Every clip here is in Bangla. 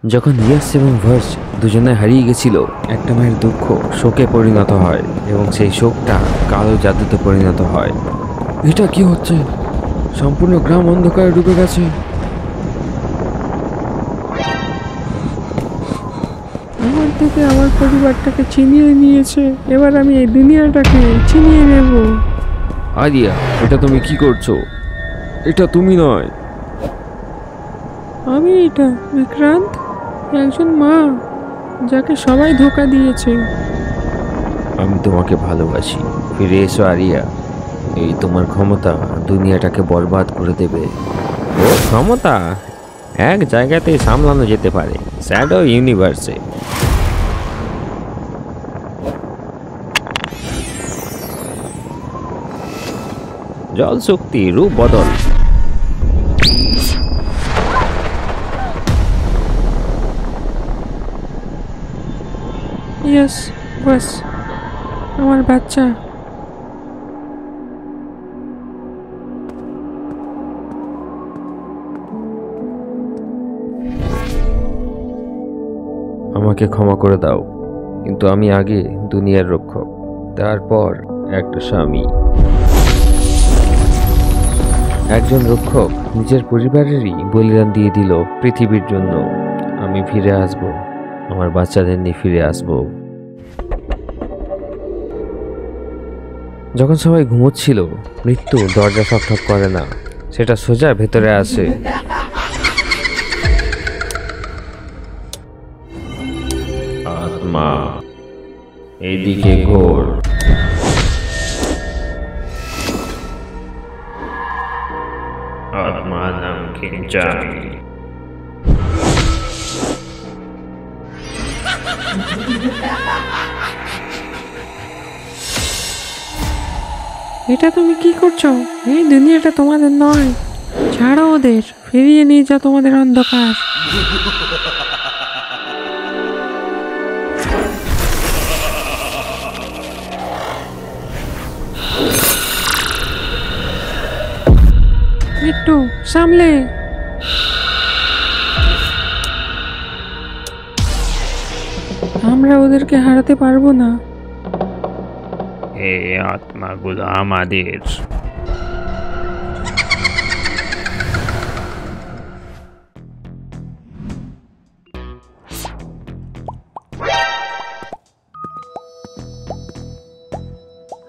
যখন ইয়াস এবং ভার্স দুজনে হারিয়ে গেছিল, একটা মায়ের দুঃখ শোকে পরিণত হয় এবং সেই শোকটা কালো জাদুতে পরিণত হয়। এটা কি হচ্ছে? সম্পূর্ণ গ্রাম অন্ধকারে ডুবে গেছে। আমার থেকে আমার পরিবারটাকে ছিনিয়ে নিয়েছে, এবার আমি এই দুনিয়াটাকে ছিনিয়ে নেব। আরিয়া, এটা তুমি কি করছো? এটা তুমি নয়। আমি এটা বিক্রান্ত, একজন মা যাকে সবাই ধোঁকা দিয়েছে। আমি তোমাকে ভালোবাসি, ফিরে এসো আরিয়া। এই তোমার ক্ষমতা দুনিয়াটাকে বরবাদ করে দেবে। ও ক্ষমতা এক জায়গাতেই সামলানো যেতে পারে, শ্যাডো ইউনিভার্সে। জল শক্তি রূপ বদল। ইয়েস বাস, আমার বাচ্চা। আমাকে ক্ষমা করে দাও, কিন্তু আমি আগে দুনিয়ার রক্ষক, তারপর একটা স্বামী। একজন রক্ষক নিজের পরিবারেরই বলিদান দিয়ে দিল পৃথিবীর জন্য। আমি ফিরে আসব, আমার বাচ্চাদের নিয়ে ফিরে আসব। যখন সবাই ঘুমোচ্ছিল, মৃত্যু দরজা ঠকঠক করে না, সেটা সোজা ভেতরে আসে। আত্মা, এইদিকে ঘোর। আত্মা নাম খিঞ্চামি। এটা তুমি কি করছো? এই দুনিয়াটা তোমাদের নয়, ছাড়ো ওদের, ফিরিয়ে নিয়ে যাও তোমাদের অন্ধকার। একটু সামলে। আমরা ওদেরকে হারাতে পারবো না। এই আত্মাগুলো আমাদের।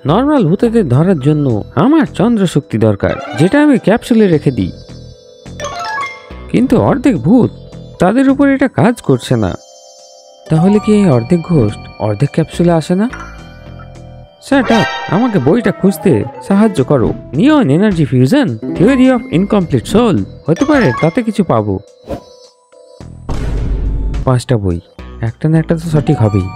নর্মাল ভূতেদের ধরার জন্য আমার চন্দ্র শক্তি দরকার, যেটা আমি ক্যাপসুলে রেখে দিই। কিন্তু অর্ধেক ভূত, তাদের উপর এটা কাজ করছে না। তাহলে কি এই অর্ধেক ঘোস্ট অর্ধেক ক্যাপসুলে আসে না? শাট আপ, আমাকে বইটা খুঁজতে সাহায্য করো। Neon energy fusion, theory of incomplete soul, হতে পারে তাতে কিছু পাবো। 5টা বই, একটা না একটা তো সঠিক হবেই।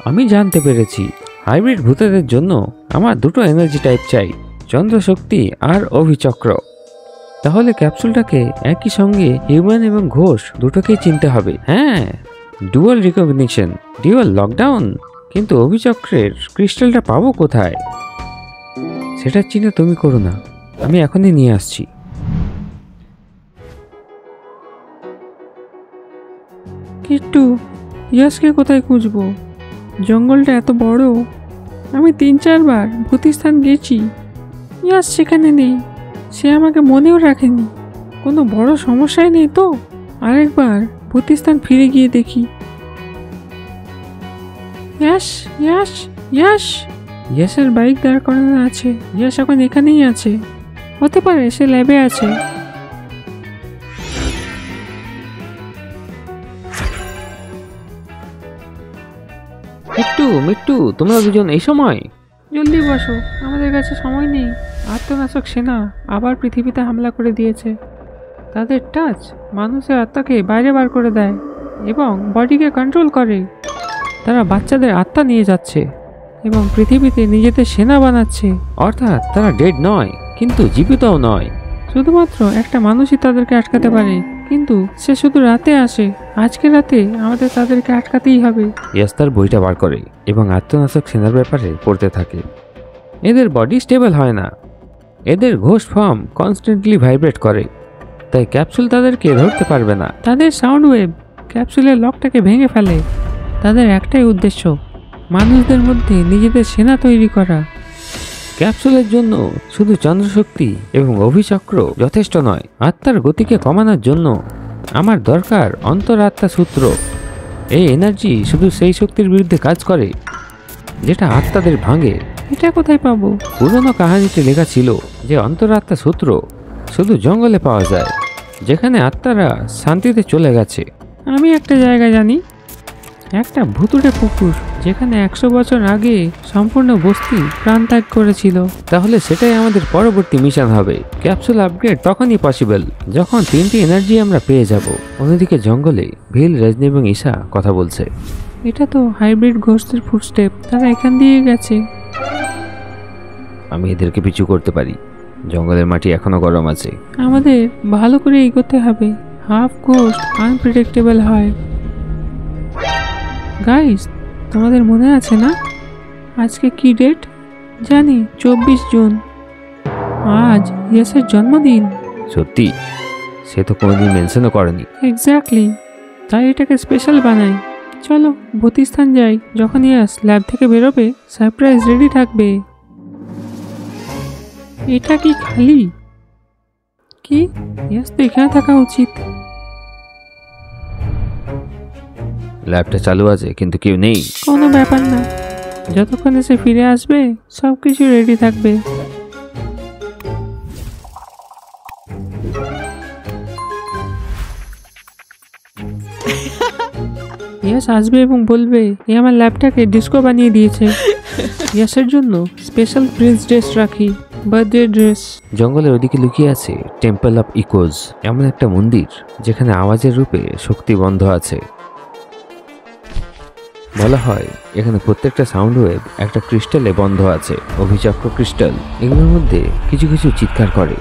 আমি জানতে পেরেছি, হাইব্রিড ভূতেদের জন্য আমার 2টো এনার্জি টাইপ চাই, চন্দ্র শক্তি আর অভিচক্র। তাহলে ক্যাপসুলটাকে একই সঙ্গে হিউম্যান এবং ঘোষ দুটোকেই চিনতে হবে। হ্যাঁ, ডুয়াল রিকগনিশন, ডুয়াল লকডাউন। কিন্তু অভিচক্রের ক্রিস্টালটা পাবো কোথায়? সেটা চিন্তা তুমি করো না, আমি এখনই নিয়ে আসছি। কিট্টু, ইয়াসকে কোথায় খুঁজবো? জঙ্গলটা এত বড়, আমি 3-4 বার ভূতিস্থান গেছি, ইয়াস সেখানে নেই। সে আমাকে মনেও রাখেনি। কোনো বড় সমস্যাই নেই তো? আরেকবার ভূতিস্থান ফিরে গিয়ে দেখি। ইয়াস, ইয়াস, ইয়াস। ইয়াসের বাইক দাঁড় করানো আছে, ইয়াস এখন এখানেই আছে। হতে পারে সে ল্যাবে আছে। মিট্টু, তোমরা দুজন এই সময়? জলদি বসো, আমাদের কাছে সময় নেই। আত্মনাশক সেনা আবার পৃথিবীতে হামলা করে দিয়েছে। তাদের টাচ মানুষের আত্মাকে বাইরে বার করে দেয় এবং বডিকে কন্ট্রোল করে। তারা বাচ্চাদের আত্মা নিয়ে যাচ্ছে এবং পৃথিবীতে নিজেদের সেনা বানাচ্ছে। অর্থাৎ তারা ডেড নয়, কিন্তু জীবিতও নয়। শুধুমাত্র একটা মানুষই তাদেরকে আটকাতে পারে, কিন্তু সে শুধু রাতে আসে। আজকে রাতে আমাদের তাদেরকে আটকাতেই হবে। ইয়াস তার বইটা বার করে এবং আত্মনাশক সেনার ব্যাপারে পড়তে থাকে। এদের বডি স্টেবল হয় না, এদের ঘোষ ফর্ম কনস্ট্যান্টলি ভাইব্রেট করে, তাই ক্যাপসুল তাদেরকে ধরতে পারবে না। তাদের সাউন্ড ওয়েভ ক্যাপসুলের লকটাকে ভেঙে ফেলে। তাদের একটাই উদ্দেশ্য, মানুষদের মধ্যে নিজেদের সেনা তৈরি করা। ক্যাপসুলের জন্য শুধু চন্দ্রশক্তি এবং অভিচক্র যথেষ্ট নয়, আত্মার গতিকে কমানোর জন্য আমার দরকার অন্তরাত্মা সূত্র। এই এনার্জি শুধু সেই শক্তির বিরুদ্ধে কাজ করে যেটা আত্মাদের ভাঙে। এটা কোথায় পাবো? পুরনো কাহিনীতে লেখা ছিল যে অন্তরাত্মা সূত্র শুধু জঙ্গলে পাওয়া যায়, যেখানে আত্মারা শান্তিতে চলে গেছে। আমি একটা জায়গা জানি, একটা ভুতুড়ে পুকুর, যেখানে 100 বছর আগে সম্পূর্ণ বস্তি প্রাণ ত্যাগ করেছিল। তাহলে সেটাই আমাদের পরবর্তী মিশন হবে। ক্যাপসুল আপগ্রেড তখনই পসিবল যখন 3টি এনার্জি আমরা পেয়ে যাব। অন্যদিকে জঙ্গলে ভিল, রজনী এবং ঈশা কথা বলছে। এটা তো হাইব্রিড ঘোস্টের ফুটস্টেপ, তারা এখান দিয়ে গেছে। আমি এদেরকে পিছু করতে পারি, জঙ্গলের মাটি এখনো গরম আছে। আমাদের ভালো করে এগোতে হবে, হাফ ঘোস্ট আনপ্রেডিক্টেবল হয়। গাইস, তোমাদের মনে আছে না আজকে কি ডেট? জানি, 24 জুন। আজ ইয়াসের জন্মদিন। সত্যি? সে তো কোনোদিন মেনশনও করেনি। এক্স্যাক্টলি, তাই এটাকে স্পেশাল বানাই। চলো ভূতিস্থান যাই, যখন ইয়াস ল্যাব থেকে বেরোবে সারপ্রাইজ রেডি থাকবে। এটা কি খালি? কি ইয়াস তো এখানে থাকা উচিত। ল্যাবটা চালু আছে কিন্তু কেউ নেই। কোনো ব্যাপার না, যতক্ষণ এসে ফিরে আসবে সব কিছু রেডি থাকবে। ইয়াস আসবে এবং বলবে এ আমার ল্যাবটাকে ডিস্কো বানিয়ে দিয়েছে। ইয়াসের জন্য স্পেশাল প্রিন্স ড্রেস রাখি, বার্থডে ড্রেস। জঙ্গলের ওদিকে লুকিয়ে আছে টেম্পল অফ ইকোজ, এমন একটা মন্দির যেখানে আওয়াজের রূপে শক্তি বন্ধ আছে। বলা হয় এখানে প্রত্যেকটা সাউন্ড ওয়েভ একটা ক্রিস্টালে বন্ধ আছে, অভিচক্র ক্রিস্টাল। এগুলোর মধ্যে কিছু কিছু চিৎকার করে,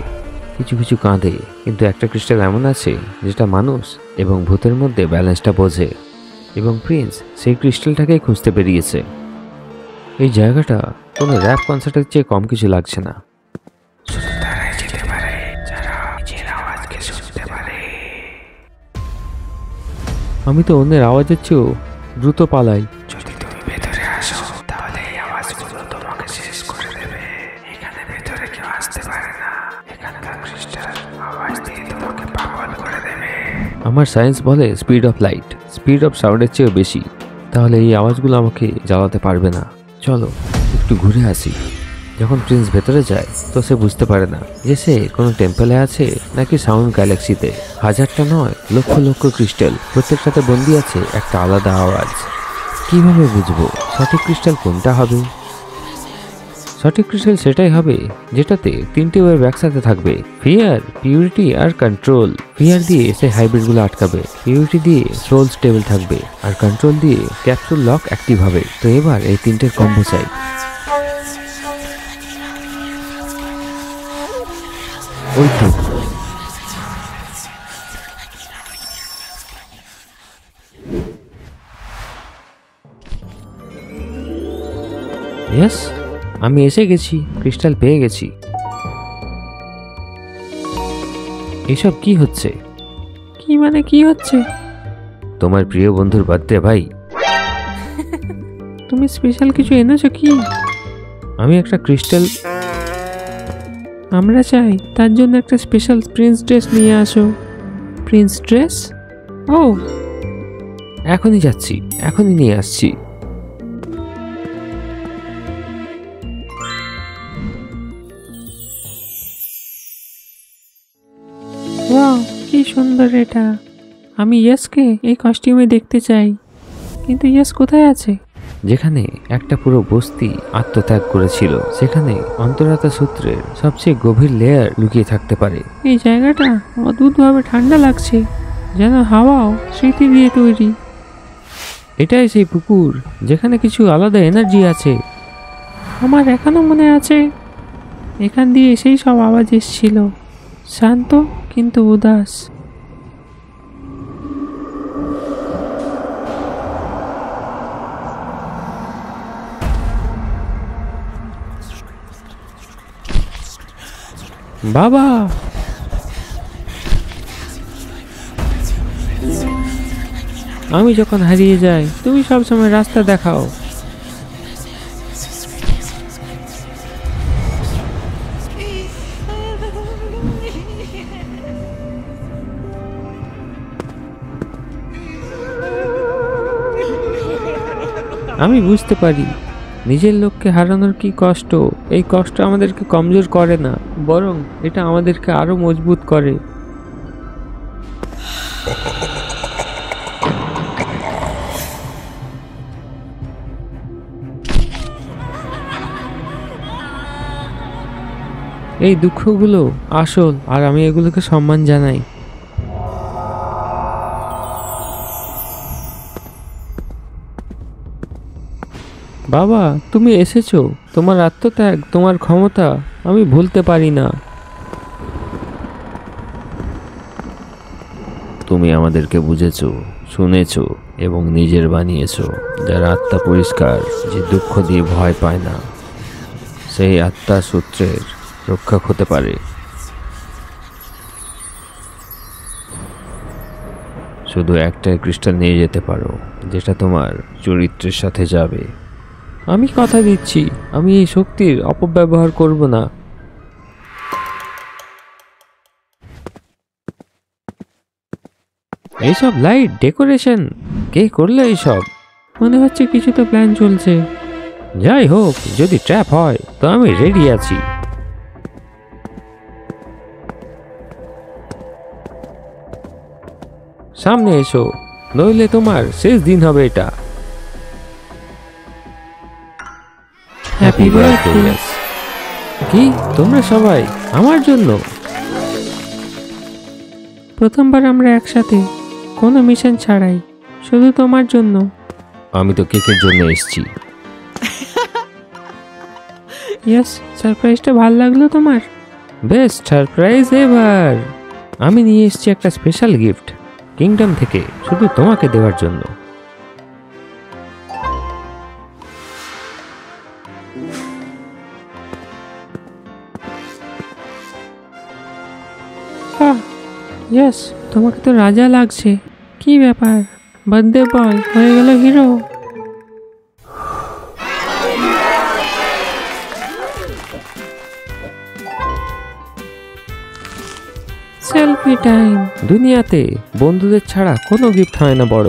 কিছু কিছু কাঁদে, কিন্তু একটা ক্রিস্টাল এমন আছে যেটা মানুষ এবং ভূতের মধ্যে ব্যালেন্সটা বোঝে। এবং প্রিন্স সেই ক্রিস্টালটাকেই খুঁজতে বেরিয়েছে। এই জায়গাটা কোনো র্যাপ কনসার্টের চেয়ে কম কিছু লাগছে না। আমি তো অন্যের আওয়াজের চেয়েও দ্রুত পালাই। যদি তুমি ভেতরে আসো তাহলে এই আওয়াজগুলো তোমাকে শেষ করে দেবে। এখানে ভেতরে কেউ আসতে পারে না, এখানকার ক্রিস্টাল আওয়াজ দিয়ে তোমাকে পাগল করে দেবে। আমার সায়েন্স বলে speed of light speed of সাউন্ডের চেয়েও বেশি, তাহলে এই আওয়াজগুলো আমাকে জ্বালাতে পারবে না। চলো একটু ঘুরে আসি। যখন প্রিন্স ভেতরে যায় তো সে বুঝতে পারে না যে সে কোনো টেম্পলে আছে নাকি সাউন্ড গ্যালাক্সিতে। হাজারটা নয়, লক্ষ লক্ষ ক্রিস্টাল, প্রত্যেকটাতে বন্দি আছে একটা আলাদা আওয়াজ। কিভাবে বুঝবো সঠিক ক্রিস্টাল কোনটা হবে? সঠিক ক্রিস্টাল সেটাই হবে যেটাতে 3টি ওয়েভ একসাথে থাকবে, ফিয়ার, পিউরিটি আর কন্ট্রোল। ফিয়ার দিয়ে সে হাইব্রিডগুলো আটকাবে, পিউরিটি দিয়ে সোল স্টেবল থাকবে, আর কন্ট্রোল দিয়ে ক্যাপসুল লক অ্যাক্টিভ হবে। তো এবার এই 3টের কম্বো চাই। ওই তো ইয়েস, আমি এসে গেছি, ক্রিস্টাল পেয়ে গেছি। এসব কি হচ্ছে? কি মানে কি হচ্ছে? তোমার প্রিয় বন্ধুর বার্থডে ভাই। তুমি স্পেশাল কিছু এনেছো কি? আমি একটা ক্রিস্টাল। আমরা চাই তার জন্য একটা স্পেশাল প্রিন্স ড্রেস নিয়ে আসো। Prince dress? ও, এখনই যাচ্ছি, এখনই নিয়ে আসছি। ওয়াও, কি সুন্দর এটা। আমি ইয়েসকে এই কস্টিউমে দেখতে চাই, কিন্তু ইয়েস কোথায় আছে? যেখানে একটা পুরো বস্তি আত্মত্যাগ করেছিল, সেখানে অন্তরাত্মা সূত্রের সবচেয়ে গভীর লেয়ার লুকিয়ে থাকতে পারে। এই জায়গাটা অদ্ভুতভাবে ঠান্ডা লাগছে, যেন হাওয়াও স্মৃতি দিয়ে তৈরি। এটাই সেই পুকুর যেখানে কিছু আলাদা এনার্জি আছে। আমার এখনো মনে আছে, এখান দিয়ে সেই সব আওয়াজ এসেছিল, শান্ত কিন্তু উদাস। বাবা, আমি যখন হারিয়ে যাই তুমি সবসময় রাস্তা দেখাও। আমি বুঝতে পারি নিজের লোককে হারানোর কি কষ্ট। এই কষ্ট আমাদেরকে কমজোর করে না, বরং এটা আমাদেরকে আরো মজবুত করে। এই দুঃখগুলো আসল, আর আমি এগুলোকে সম্মান জানাই। বাবা, তুমি এসেছো। তোমার আত্মত্যাগ, তোমার ক্ষমতা আমি ভুলতে পারি না। তুমি আমাদেরকে বুঝেছো, শুনেছো এবং নিজের বানিয়েছো। যার আত্মা পরিষ্কার, যে দুঃখ দিয়ে ভয় পায় না, সেই আত্মা সূত্রের রক্ষক হতে পারে। শুধু একটাই ক্রিস্টাল নিয়ে যেতে পারো, যেটা তোমার চরিত্রের সাথে যাবে। আমি কথা দিচ্ছি, আমি এই শক্তির অপব্যবহার করব না। এইসব লাইট ডেকোরেশন কে করলো এইসব? মনে হচ্ছে কিছু তো প্ল্যান চলছে। যাই হোক, যদি ট্র্যাপ হয় তো আমি রেডি আছি। সামনে এসো, নইলে তোমার শেষ দিন হবে এটা। Happy birthday. কি তোমরা সবাই আমার জন্য? প্রথমবার আমরা একসাথে, কোনো মিশন ছাড়াই, শুধু তোমার জন্য। আমি তো কেকের জন্য এসেছি। ইয়েস, সারপ্রাইজটা ভালো লাগলো তোমার? Best surprise ever. আমি নিয়ে এসেছি একটা স্পেশাল গিফট কিংডম থেকে, শুধু তোমাকে দেওয়ার জন্য। ইয়েস, তোমাকে তো রাজা লাগছে। কি ব্যাপার, বার্থডে বয় হয়ে গেল হিরো? Selfie time. দুনিয়াতে বন্ধুদের ছাড়া কোনো গিফট হয় না বড়।